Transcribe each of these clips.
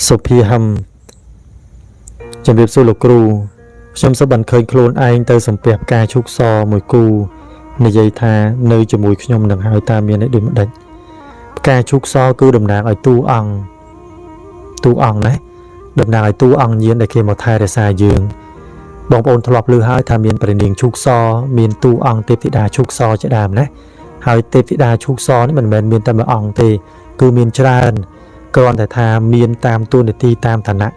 សុភីហឹមជំរាបសួរលោកគ្រូខ្ញុំសូមបានឃើញខ្លួនឯងទៅសំពះផ្កាឈូកសមួយគូនិយាយថានៅជាមួយខ្ញុំនឹងហើយតាមមាននេះដូចម្ដេចផ្កាឈូកសគឺតំណាងឲ្យតួអង្គណាតំណាងឲ្យតួអង្គញៀនដែលគេមកថែរក្សាយើងបងប្អូនធ្លាប់ឮហើយថាមានព្រះនាងឈូកសមានតួអង្គទេពធីតាឈូកសជាដើមណាហើយទេពធីតាឈូកសនេះមិនមែនមានតែមួយអង្គទេគឺមានច្រើនគ្រាន់តែថាមានតាមតួនាទីតាមឋានៈ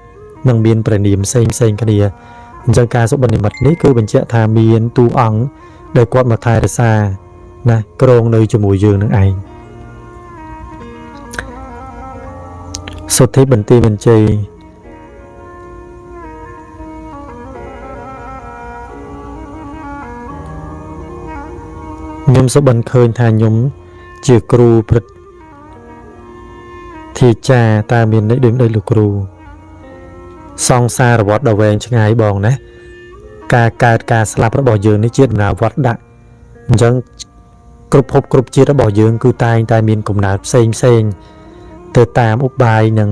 និងមានព្រះនាមផ្សេងគ្នាអញ្ចឹងការសុបិននិមិត្តនេះគឺបញ្ជាក់ថាមានតួអង្គដែលគាត់មកថែរក្សាណាគ្រងនៅជាមួយយើងនឹងឯងសុទ្ធិបន្ទាយបញ្ជ័យខ្ញុំសុបិនឃើញថាខ្ញុំជាគ្រូព្រឹទ្ធធាចាតើមានន័យដូចលោកគ្រូសង្សារវដ្តដ៏វែងឆ្ងាយបងណាការកើតការស្លាប់របស់យើងនេះជាដំណើរវដ្តដាក់អញ្ចឹងគ្រប់ភពគ្រប់ជាតិរបស់យើងគឺតែងតែមានកំណើតផ្សេងទៅតាមឧបាយនិង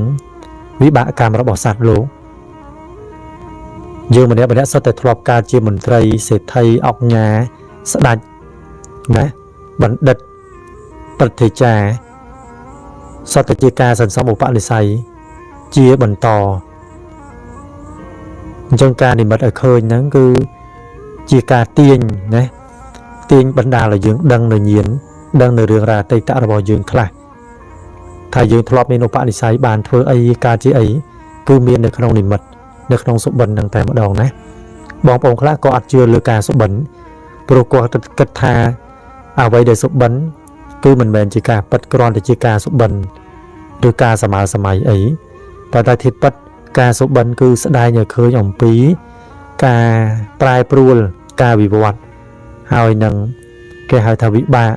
វិបាកកម្មរបស់សត្វលោកយើងម្នាក់សុទ្ធតែធ្លាប់កើតជាមន្ត្រីសេដ្ឋីអង្គញាស្ដេចណាបណ្ឌិតព្រឹទ្ធាចារ្យសុទ្ធតែជាការសន្សំឧបនិស្ស័យជាបន្តអញ្ចឹងការនិមិត្តឲ្យឃើញហ្នឹងគឺជាការទាញណាទាញបណ្ដាលឲ្យយើងដឹងនៅញាណដឹងនៅរឿងរ៉ាវអតីតរបស់យើងខ្លះថាយើងធ្លាប់មានឧបនិស្ស័យបានធ្វើអីការជាអីគឺមាននៅក្នុងនិមិត្តនៅក្នុងសុបិនហ្នឹងតែម្ដងណាបងប្អូនខ្លះក៏អត់ជឿលើការសុបិនព្រោះគាត់គិតថាអ្វីដែលសុបិនគឺមិនមែនជាការពិតគ្រាន់តែជាការសុបិនឬការសម័យអីតែធៀបពិតការសុបិនគឺស្ដែងឲ្យឃើញអំពីការប្រែប្រួលការវិវត្តហើយនឹងគេហៅថាវិបាក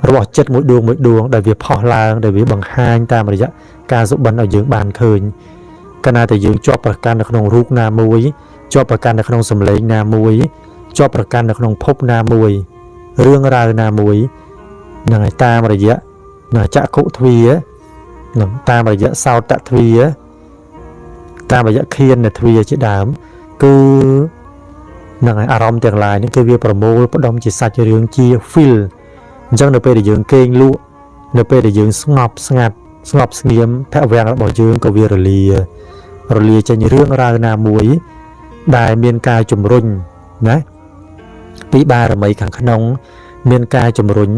របស់ចិត្តមួយដួងដែលវាផុសឡើងដែលវាបង្ហាញតាមរយៈការសុបិនឲ្យយើងបានឃើញកាលណាតែយើងជាប់ប្រកាន់នៅក្នុងរូបណាមួយជាប់ប្រកាន់នៅក្នុងសម្លេងណាមួយជាប់ប្រកាន់នៅក្នុងភពណាមួយរឿងរ៉ាវណាមួយនឹងឲ្យតាមរយៈចក្ខុទ្វានឹងតាមរយៈសោតទ្វាតាមរយៈឃានទ្វាជាដើមគឺនឹងឲ្យអារម្មណ៍ទាំងឡាយនេះគឺវាប្រមូលផ្ដុំជាសាច់រឿងជា feel អញ្ចឹងនៅពេលដែលយើងគេងលក់នៅពេលដែលយើងស្ងប់ស្ងាត់ស្ងប់ស្ងៀមភវៈរបស់យើងក៏វារលាចេញរឿងរ៉ាវណាមួយដែលមានការជំរុញណាពីបារមីខាងក្នុងមានការជំរុញ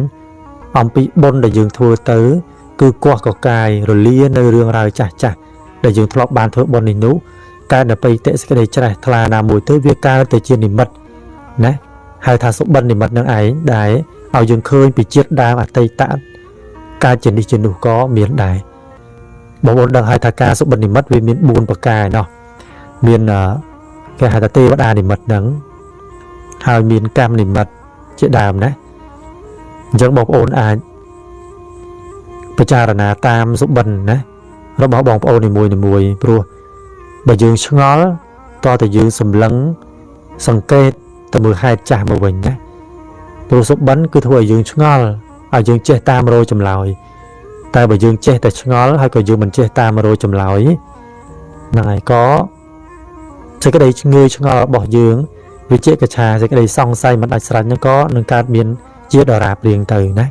អំពីបុណ្យដែលយើងធ្វើទៅគឺកោះកកាយរលានៅរឿងរ៉ាវចាស់ដែលយើងធ្លាប់បានធ្វើបុណ្យនេះនោះកើតនៅបេតិសេចក្តីជ្រះថ្លាណាមួយទៅវាកើតទៅជានិមិត្តណាហៅថាសុបិននិមិត្តនឹងឯងដែលឲ្យយើងឃើញពីជាតិដើមអតីតកើតជានេះជានោះក៏មានដែរបងប្អូនដឹងហើយថាការសុបិននិមិត្តវាមាន4ប្រការណោះមានគេហៅថាទេវតានិមិត្តហ្នឹងហើយមានកម្មនិមិត្តជាដើមណាអញ្ចឹងបងប្អូនអាចពិចារណាតាមសុបិនណារបស់បងប្អូននីមួយព្រោះបើយើងឆ្ងល់តើយើងសម្លឹងសង្កេតទៅមើលហេតុចាស់មកវិញណាព្រោះសុបិនគឺធ្វើឲ្យយើងឆ្ងល់ឲ្យយើងចេះតាមរយចម្លើយតែបើយើងចេះតែឆ្ងល់ហើយក៏យើងមិនចេះតាមរយចម្លើយហ្នឹងហើយក៏សេចក្តីងឿឆ្ងល់របស់យើងវិជាកឆាសេចក្តីសង្ស័យមិនដាច់ស្រេចហ្នឹងក៏នឹងកើតមានជាដរាបរៀងទៅណា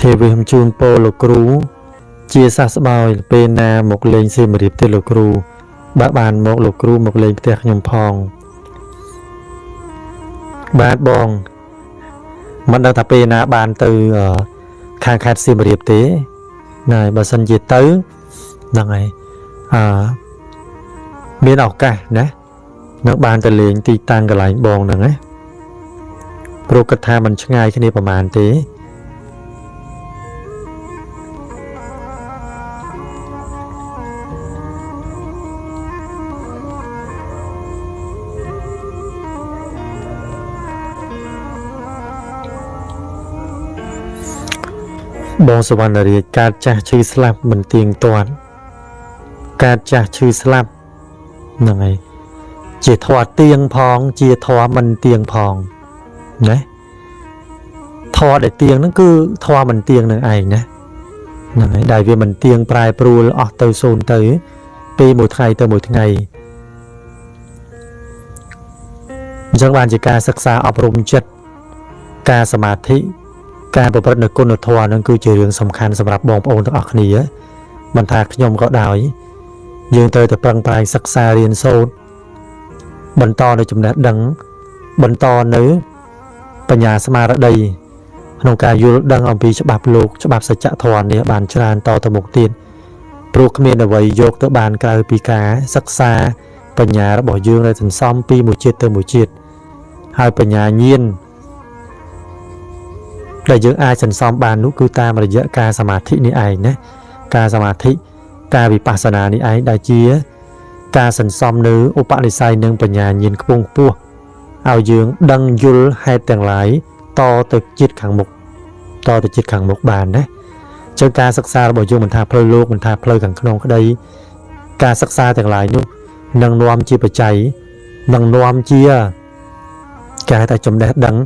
ទេវមជូនពរលោកគ្រូជាសះស្បើយពេលណាមកលេងសៀមរាបទេលោកគ្រូបើបានមកលោកគ្រូមកលេងផ្ទះខ្ញុំផងបាទបងមិនដឹងថាពេលណាបានទៅខាងខេត្តសៀមរាបទេណាបើសិនជាទៅហ្នឹងហើយមានឱកាសណានឹងបានទៅលេងទីតាំងកន្លែងបងហ្នឹងណាព្រោះគាត់ថាมันឆ្ងាយគ្នាប្រហែលទេ បងសវណ្ណរាជការចាស់ឈឺស្លាប់មិនទៀងទាត់ការចាស់ឈឺស្លាប់ហ្នឹងហើយជាធម៌ទៀងផងជាធម៌មិនទៀងផងណាធម៌ដែលទៀងហ្នឹងគឺធម៌មិនទៀងនឹងឯងណាហ្នឹងហើយដែលវាមិនទៀងប្រែប្រួលអស់ទៅសូន្យទៅពីមួយថ្ងៃទៅមួយថ្ងៃអញ្ចឹងបានជាការសិក្សាអប់រំចិត្តការសមាធិការប្រព្រឹត្តនៅគុណធម៌ហ្នឹងគឺជារឿងសំខាន់សម្រាប់បងប្អូនទាំងអស់គ្នាមិនថាខ្ញុំក៏ដោយយើងត្រូវតែប្រឹងប្រែងសិក្សារៀនសូត្របន្តនៅចំណេះដឹងបន្តនៅបញ្ញាស្មារតីក្នុងការយល់ដឹងអំពីច្បាប់លោកច្បាប់សច្ចធម៌នេះបានច្រើនតទៅមុខទៀតព្រោះគ្មានអ្វីយកទៅបានក្រៅពីការសិក្សាបញ្ញារបស់យើងដែលសន្សំពីមួយជាតិទៅមួយជាតិហើយបញ្ញាញាណដែលយើងអាចសន្សំបាននោះគឺតាមរយៈការសមាធិនេះឯងណាការសមាធិការវិបស្សនានេះឯងដែលជាការសន្សំនៅឧបនិស្ស័យនិងបញ្ញាញាណខ្ពង់ខ្ពស់ឲ្យយើងដឹងយល់ហេតុទាំងឡាយតទៅជាតិខាងមុខបានណាចឹងការសិក្សារបស់យើងមិនថាផ្លូវលោកមិនថាផ្លូវខាងក្នុងក្តីការសិក្សាទាំងឡាយនោះនឹងនាំជាបច្ច័យនឹងនាំជាការតែចំណេះដឹង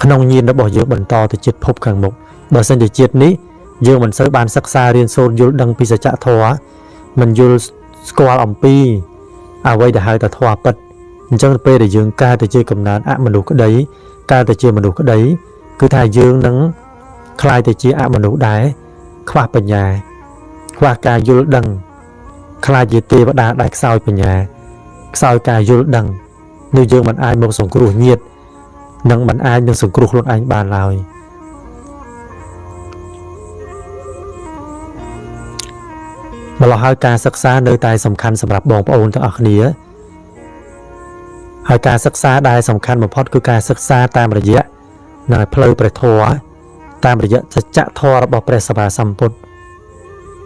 ក្នុងញាណរបស់យើងបន្តទៅជាតិភពខាងមុខបើសិនជាជាតិនេះយើងមិនសូវបានសិក្សារៀនសូត្រយល់ដឹងពីសច្ចធម៌មិនយល់ស្គាល់អំពីអ្វីដែលហៅថាធម៌ពិតអញ្ចឹងពេលដែលយើងកើតទៅជាកំណើតអមនុស្សក្តីកើតទៅជាមនុស្សក្តីគឺថាយើងនឹងខ្លាយទៅជាអមនុស្សដែរខ្វះបញ្ញាខ្វះការយល់ដឹងខ្លាចជាទេវតាដែលខ្សោយបញ្ញាខ្សោយការយល់ដឹងនោះយើងមិនអាចមកសង្គ្រោះញាតិនឹងមិនអាចនឹងសង្គ្រោះខ្លួនឯងបានឡើយម្ល៉េះហើយការសិក្សានៅតែសំខាន់សម្រាប់បងប្អូនទាំងអស់គ្នាហើយការសិក្សាដែលសំខាន់បំផុតគឺការសិក្សាតាមរយៈនៅផ្លូវព្រះធម៌តាមរយៈសច្ចធម៌របស់ព្រះសម្មាសម្ពុទ្ធ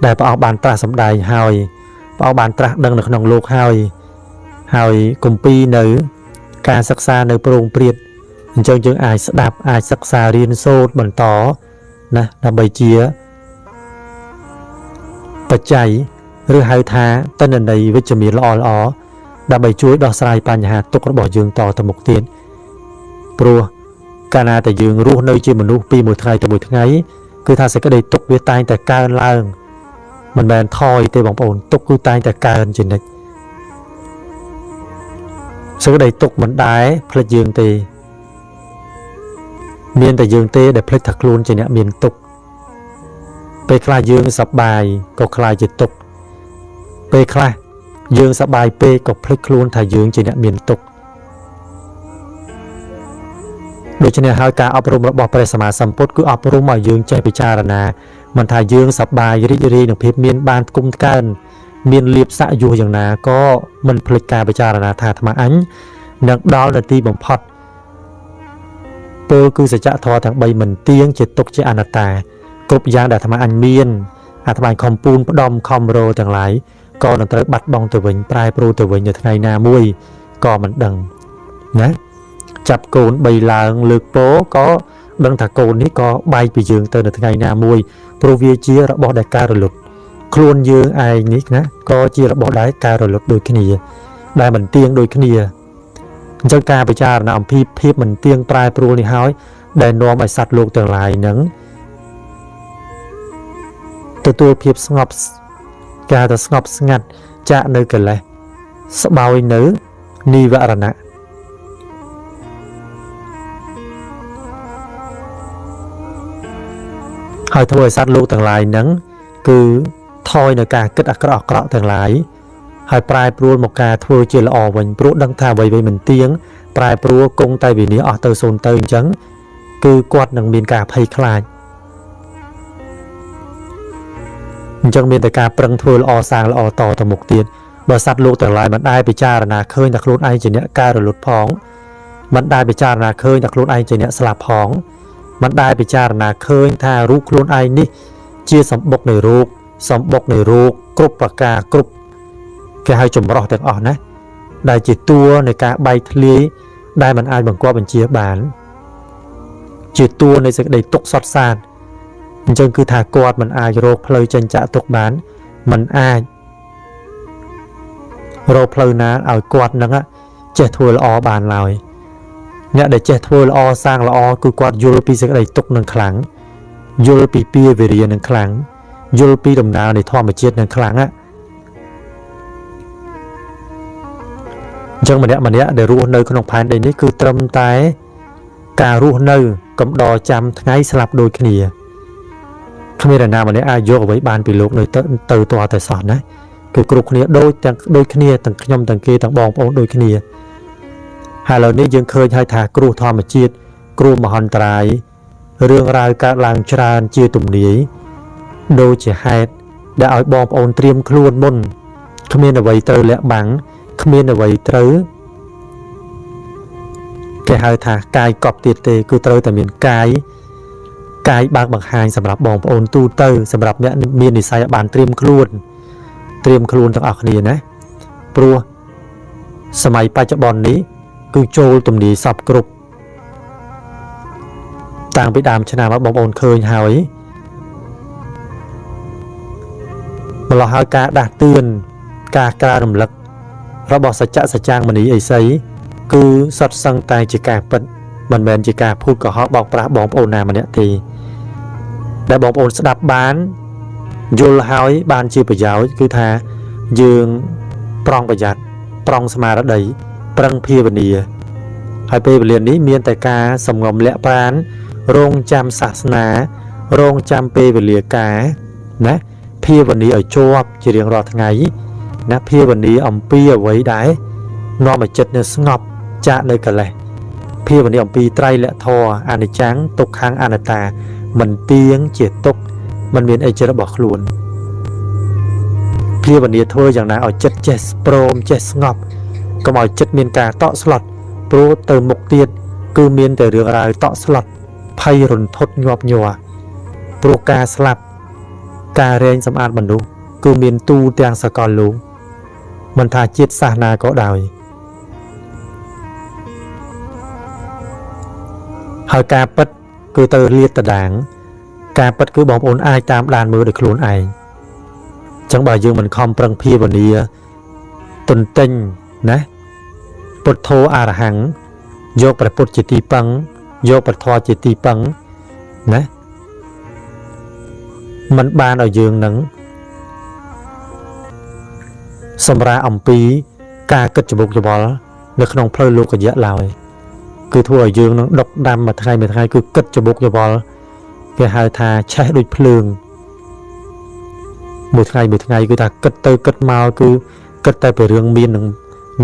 ដែលព្រះអង្គបានត្រាស់សម្ដែងហើយព្រះអង្គបានត្រាស់ដឹងនៅក្នុងលោកហើយគម្ពីរនៅការសិក្សានៅប្រងព្រាតអញ្ចឹងយើងអាចស្ដាប់អាចសិក្សារៀនសូត្របន្តណាដើម្បីជាបច្ច័យឬហៅថាទិន្នន័យវិជ្ជមានល្អដើម្បីជួយដោះស្រាយបញ្ហាទុក្ខរបស់យើងតទៅមុខទៀតព្រោះកាលណាតែយើងរស់នៅជាមនុស្សពីមួយថ្ងៃទៅមួយថ្ងៃគឺថាសេចក្តីទុក្ខវាតែងតែកើនឡើងមិនមែនថយទេបងប្អូនទុក្ខគឺតែងតែកើនជានិច្ចសេចក្តីទុក្ខមិនដែរផ្លិចយើងទេមានតែយើងទេដែលផ្លិចថាខ្លួនជាអ្នកមានទុក្ខពេលខ្លះយើងសប្បាយក៏ខ្លាចជាទុក្ខពេលខ្លះយើងសប្បាយពេកក៏ភ្លេចខ្លួនថាយើងជាអ្នកមានទុក្ខដូច្នេះហើយការអប់រំរបស់ព្រះសម្មាសម្ពុទ្ធគឺអប់រំឲ្យយើងចេះពិចារណាមិនថាយើងសប្បាយរីករាយនឹងភាពមានបានគុំកើនមានលៀបស័ក្តិយុះយ៉ាងណាក៏មិនភ្លេចការពិចារណាថាអាត្មាអញនឹងដល់នាទីបំផុតពលគឺសច្ចធម៌ទាំង3មិនទៀងជាទុក្ខជាអនត្តាគ្រប់យ៉ាងដែលអាត្មាអញមានអាត្មាខំពូនផ្ដំខំរោទាំងឡាយក៏នឹងត្រូវបាត់បង់ទៅវិញប្រែប្រួលទៅវិញនៅថ្ងៃណាមួយក៏មិនដឹងណាចាប់កូន3ឡើងលើកពោក៏ដឹងថាកូននេះក៏បែកពីយើងទៅនៅថ្ងៃណាមួយព្រោះវាជារបស់ដែលកើតរលត់ខ្លួនយើងឯងនេះណាក៏ជារបស់ដែលកើតរលត់ដូចគ្នាដែលមិនទៀងដូចគ្នាអញ្ចឹងការពិចារណាអំពីភាពមិនទៀងប្រែប្រួលនេះហើយដែលនាំឲ្យសត្វលោកទាំងឡាយនឹងទទួលភាពស្ងប់ការទៅស្ងប់ស្ងាត់ចាក់នៅកិលេសស្បើយនៅនិវរណៈហើយធ្វើឲ្យសត្វលោកទាំងឡាយហ្នឹងគឺថយនៅការគិតអាក្រក់ទាំងឡាយហើយប្រែប្រួលមកការធ្វើជាល្អវិញព្រោះដឹងថាអ្វីមិនទៀងប្រែប្រួលគង់តែវិនិច្ឆ័យអស់ទៅសូន្យទៅអញ្ចឹងគឺគាត់នឹងមានការភ័យខ្លាចអញ្ចឹងមានតែការប្រឹងធ្វើល្អសាងល្អតទៅមុខទៀតបើសត្វលោកទាំងឡាយមិនដែលពិចារណាឃើញថាខ្លួនឯងជាអ្នកកើតរលត់ផងមិនដែលពិចារណាឃើញថាខ្លួនឯងជាអ្នកស្លាប់ផងមិនដែលពិចារណាឃើញថារូបខ្លួនឯងនេះជាសម្បុកនៃរោគគ្រប់ប្រការគ្រប់គេហៅចម្រោះទាំងអស់ណាដែលជាតួនៃការបែកធ្លាយដែលមិនអាចបង្គាប់បញ្ជាបាន ជាតួនៃសេចក្តីទុក្ខសត់សានអញ្ចឹងគឺថាគាត់មិនអាចរកផ្លូវចេញចាក់ទុក្ខបានមិនអាចរកផ្លូវណាឲ្យគាត់នឹងចេះធ្វើល្អបានឡើយអ្នកដែលចេះធ្វើល្អសាងល្អគឺគាត់យល់ពីសេចក្តីទុក្ខនឹងខ្លាំងយល់ពីពាវេរានឹងខ្លាំងយល់ពីដំណើរនៃធម្មជាតិនឹងខ្លាំងអញ្ចឹងម្នាក់ដែលរស់នៅក្នុងផែនដីនេះគឺត្រឹមតែការរស់នៅកំដរចាំថ្ងៃស្លាប់ដូចគ្នាគ្មាននរណាម្នាក់អាចយកអ្វីបានពីលោកនៅទៅតតែសោះណាគឺគ្រប់គ្នាដូចគ្នាទាំងខ្ញុំទាំងគេទាំងបងប្អូនដូចគ្នាហើយឥឡូវនេះយើងឃើញហើយថាគ្រោះធម្មជាតិគ្រោះមហន្តរាយរឿងរ៉ាវកើតឡើងច្រើនជាទំនាយដូចជាហេតុដែលឲ្យបងប្អូនត្រៀមខ្លួនមុនគ្មានអ្វីត្រូវលាក់បាំងគ្មានអ្វីត្រូវគេហៅថាកាយកប់ទៀតទេគឺត្រូវតែមានកាយបើកបង្ហាញសម្រាប់បងប្អូនទូទៅសម្រាប់អ្នកមាននិស្ស័យបានត្រៀមខ្លួនទាំងអស់គ្នាណាព្រោះសម័យបច្ចុប្បន្ននេះគឺចូលទំនាយសពគ្រប់តាំងពីដើមឆ្នាំមកបងប្អូនឃើញហើយម្ល៉េះហើយការដាស់តឿនការក្រើនរំលឹករបស់សច្ចាងមនីអីសីគឺសុទ្ធសឹងតែជាការពិតមិនមែនជាការភូតកុហកបោកប្រាស់បងប្អូនណាម្នាក់ទេដែលបងប្អូនស្ដាប់បានយល់ហើយបានជាប្រយោជន៍គឺថាយើងប្រុងប្រយ័ត្នប្រុងស្មារតីប្រឹងភាវនាហើយពេលវេលានេះមានតែការសំងំលាក់ប្រានរងចាំសាសនារងចាំពេលវេលាការណាភាវនាឲ្យជាប់ជារៀងរាល់ថ្ងៃណាភាវនាអំពីអ្វីដែរនាំឲ្យចិត្តនៅស្ងប់ចាកនៅកិលេសភាវនាអំពីត្រៃលក្ខធម៌អនិច្ចំទុក្ខំអនត្តាមិនទៀងជាទុក្ខមិនមានអីជារបស់ខ្លួនភាវនាធ្វើយ៉ាងណាឲ្យចិត្តចេះព្រមចេះស្ងប់កុំឲ្យចិត្តមានការតក់ស្លុតព្រោះទៅមុខទៀតគឺមានតែរឿងរ៉ាវតក់ស្លុតភ័យរន្ធត់ញាប់ញ័រព្រោះការស្លាប់ការរែងសម្អាតមនុស្សគឺមានទូទាំងសកលលោកមិនថាជាតិសាសនាក៏ដោយហើយការពិតគឺទៅលាតត្រដាងការពិតគឺបងប្អូនអាចតាមដានមើលដោយខ្លួនឯងអញ្ចឹងបើយើងមិនខំប្រឹងភាវនាទន្ទិញណាពុទ្ធោអរហង្គយកព្រះពុទ្ធជាទីពឹងយកព្រះធម៌ជាទីពឹងណាมันបានឲ្យយើងនឹងសម្រាប់អំពីការគិតច្បុកច្បល់នៅក្នុងផ្លូវលោកយៈឡើយគឺធ្វើឲ្យយើងនឹងដុកដាំមួយថ្ងៃគឺគិតច្បុកច្បល់គេហៅថាឆេះដូចភ្លើងមួយថ្ងៃគឺថាគិតទៅគិតមកគឺគិតតែពីរឿងមាន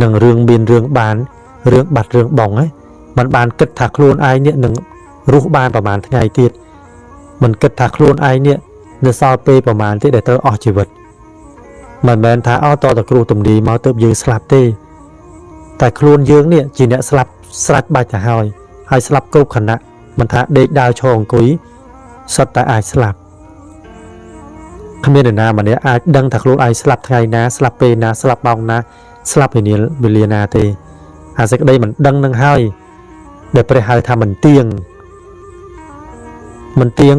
នឹងរឿងមានរឿងបានរឿងបាត់រឿងបងมันបានគិតថាខ្លួនឯងនេះនឹងរស់បានប្រហែលថ្ងៃទៀតมันគិតថាខ្លួនឯងនេះនៅសល់ពេលប្រហែលទៀតដែលត្រូវអស់ជីវិតមិនមែនថាតតគ្រូទំនីមកទៅយើងស្លាប់ទេតែខ្លួនយើងនេះជាអ្នកស្លាប់ស្រាច់បាច់ទៅហើយស្លាប់គ្រប់ខណៈមិនថាដេកដើរឈរអង្គុយសុទ្ធតែអាចស្លាប់គ្មាននរណាម្នាក់អាចដឹងថាខ្លួនឯងស្លាប់ថ្ងៃណាស្លាប់ពេលណាស្លាប់ម៉ោងណាស្លាប់វេលាណាទេអាសេចក្តីមិនដឹងនឹងហើយដែលព្រះហៅថាមិនទៀង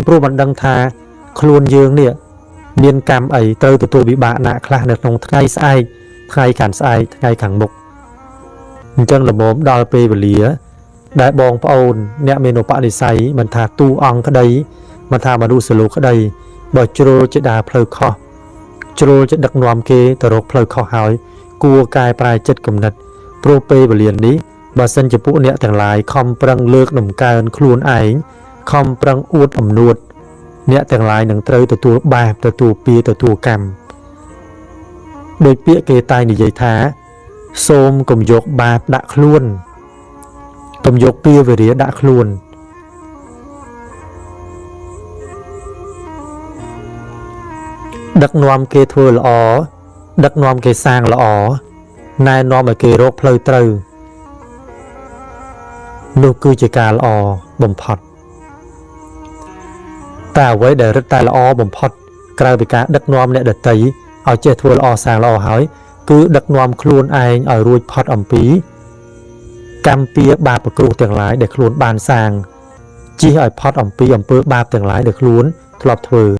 ព្រោះមិនដឹងថាខ្លួនយើងនេះមានកម្មអីត្រូវទទួលវិបាកណាខ្លះនៅក្នុងថ្ងៃស្អែកថ្ងៃខាងស្អែកថ្ងៃខាងមុខអញ្ចឹងល្មមដល់ពេលវេលាដែលបងប្អូនអ្នកមានឧបនិស្ស័យមិនថាទូអង្គក្តីមិនថាមនុស្សលោកក្តីបើជ្រុលជាដើរផ្លូវខុសជ្រុលជាដឹកនាំគេទៅរកផ្លូវខុសហើយគួរកែប្រែចិត្តគំនិតព្រោះពេលវេលានេះបើសិនជាពួកអ្នកទាំងឡាយខំប្រឹងលើកដំកើងខ្លួនឯងខំប្រឹងអួតអំនួតអ្នកទាំងឡាយនឹងត្រូវទទួលបាបទទួលពៀទទួលកម្មដោយពាក្យគេតែនិយាយថាសូមកុំយកបាបដាក់ខ្លួនកុំយកពៀវេរាដាក់ខ្លួនដឹកនាំគេធ្វើល្អដឹកនាំគេសាងល្អណែនាំឲ្យគេរកផ្លូវត្រូវនោះគឺជាការល្អបំផុតតែអ្វីដែលរឹតតែល្អបំផុតក្រៅពីការដឹកនាំអ្នកដទៃឲ្យចេះធ្វើល្អសាងល្អហើយគឺដឹកនាំខ្លួនឯងឲ្យរួចផុតអំពីកម្មពៀបាបគ្រោះទាំងឡាយដែលខ្លួនបានសាង ជីឲ្យផុតអំពីអំពើបាបទាំងឡាយដែលខ្លួនធ្លាប់ធ្វើ